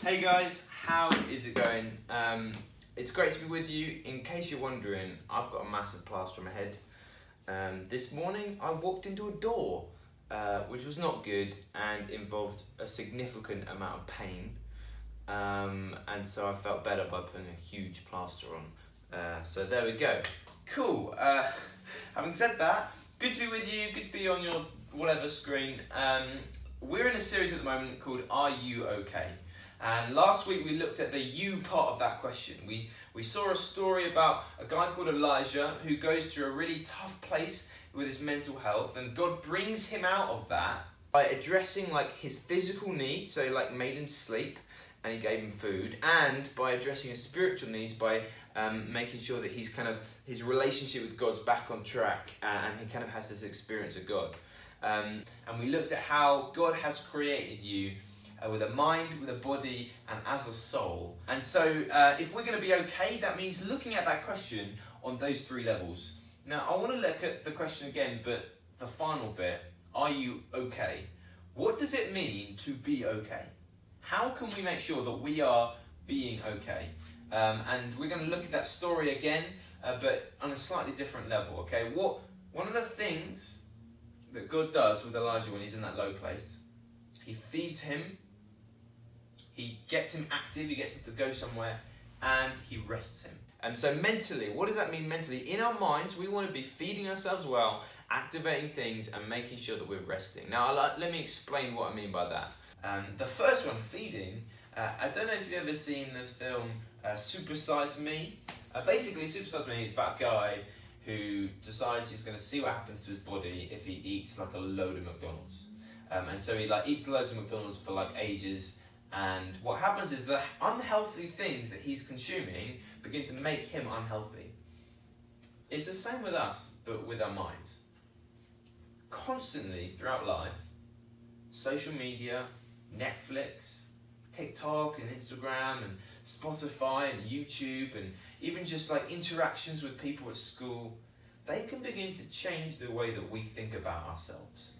Hey guys, how is it going? It's great to be with you. In case you're wondering, I've got a massive plaster on my head. This morning I walked into a door, which was not good and involved a significant amount of pain. And so I felt better by putting a huge plaster on. So there we go. Cool. Having said that, good to be with you, good to be on your whatever screen. We're in a series at the moment called Are You Okay? And last week we looked at the you part of that question. We saw a story about a guy called Elijah who goes through a really tough place with his mental health, and God brings him out of that by addressing like his physical needs, so like made him sleep and he gave him food, and by addressing his spiritual needs by making sure that his relationship with God's back on track, and he kind of has this experience of God. And we looked at how God has created you with a mind, with a body, and as a soul. And so if we're going to be okay, that means looking at that question on those three levels. Now, I want to look at the question again, but the final bit, are you okay? What does it mean to be okay? How can we make sure that we are being okay? And we're going to look at that story again, but on a slightly different level, okay? One of the things that God does with Elijah when he's in that low place, he feeds him, he gets him active, he gets him to go somewhere, and he rests him. And so mentally, what does that mean mentally? In our minds, we want to be feeding ourselves well, activating things, and making sure that we're resting. Now, let me explain what I mean by that. The first one, feeding, I don't know if you've ever seen the film Super Size Me. Basically, Super Size Me is about a guy who decides he's going to see what happens to his body if he eats like a load of McDonald's. And so he eats loads of McDonald's for ages. And what happens is the unhealthy things that he's consuming begin to make him unhealthy. It's the same with us, but with our minds. Constantly throughout life, social media, Netflix, TikTok and Instagram and Spotify and YouTube, and even just interactions with people at school, they can begin to change the way that we think about ourselves.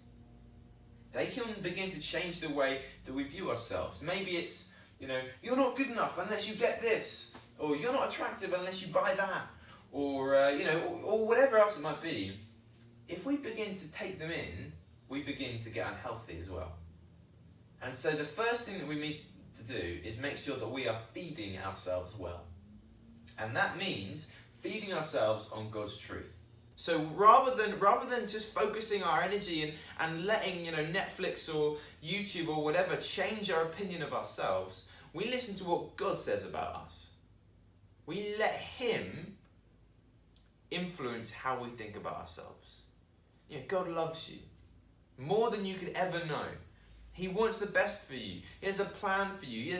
They can begin to change the way that we view ourselves. Maybe it's, you're not good enough unless you get this, or you're not attractive unless you buy that, or or whatever else it might be. If we begin to take them in, we begin to get unhealthy as well. And so the first thing that we need to do is make sure that we are feeding ourselves well. And that means feeding ourselves on God's truth. So rather than just focusing our energy and letting Netflix or YouTube or whatever change our opinion of ourselves, we listen to what God says about us. We let Him influence how we think about ourselves. God loves you more than you could ever know. He wants the best for you. He has a plan for you.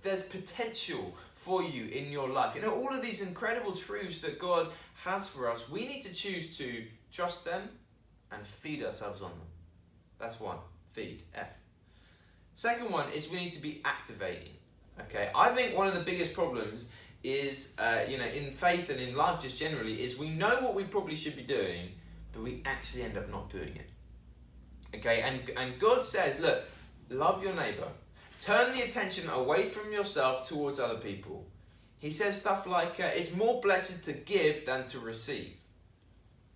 There's potential for you in your life. All of these incredible truths that God has for us, we need to choose to trust them and feed ourselves on them. That's one. Feed. F. Second one is we need to be activating. Okay. I think one of the biggest problems is, in faith and in life just generally, is we know what we probably should be doing, but we actually end up not doing it. Okay, and God says, look, love your neighbour. Turn the attention away from yourself towards other people. He says stuff like, it's more blessed to give than to receive.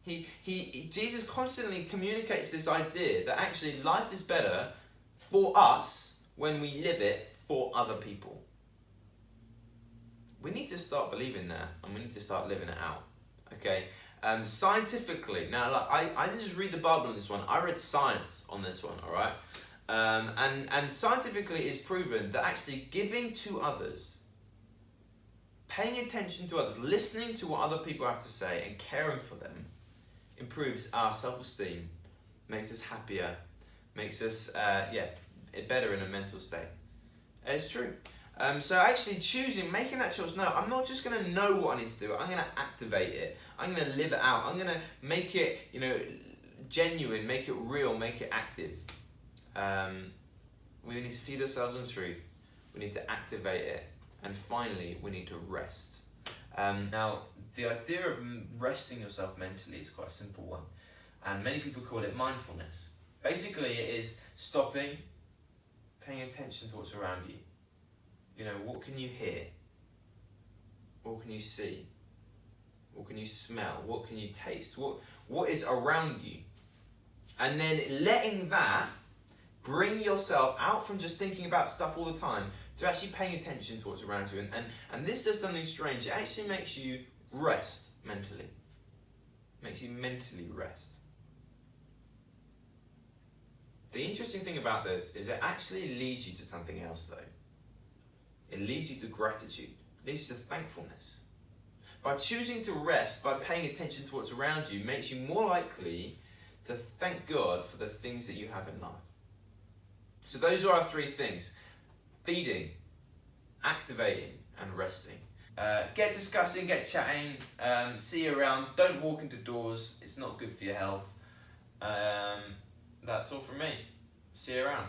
Jesus constantly communicates this idea that actually life is better for us when we live it for other people. We need to start believing that, and we need to start living it out. Okay. Scientifically, now I didn't just read the Bible on this one, I read science on this one, alright? And scientifically it's proven that actually giving to others, paying attention to others, listening to what other people have to say and caring for them improves our self-esteem, makes us happier, makes us better in a mental state. It's true. So actually making that choice, no, I'm not just going to know what I need to do, I'm going to activate it, I'm going to live it out, I'm going to make it, genuine, make it real, make it active. We need to feed ourselves on truth, we need to activate it, and finally, we need to rest. Now, the idea of resting yourself mentally is quite a simple one, and many people call it mindfulness. Basically, it is stopping, paying attention to what's around you, You know, what can you hear? What can you see? What can you smell? What can you taste? What is around you? And then letting that bring yourself out from just thinking about stuff all the time to actually paying attention to what's around you. And this does something strange. It actually makes you rest mentally. Makes you mentally rest. The interesting thing about this is it actually leads you to something else though. It leads you to gratitude. It leads you to thankfulness. By choosing to rest, by paying attention to what's around you, makes you more likely to thank God for the things that you have in life. So those are our three things: feeding, activating, and resting. Get discussing, get chatting, see you around. Don't walk into doors, it's not good for your health. That's all from me. See you around.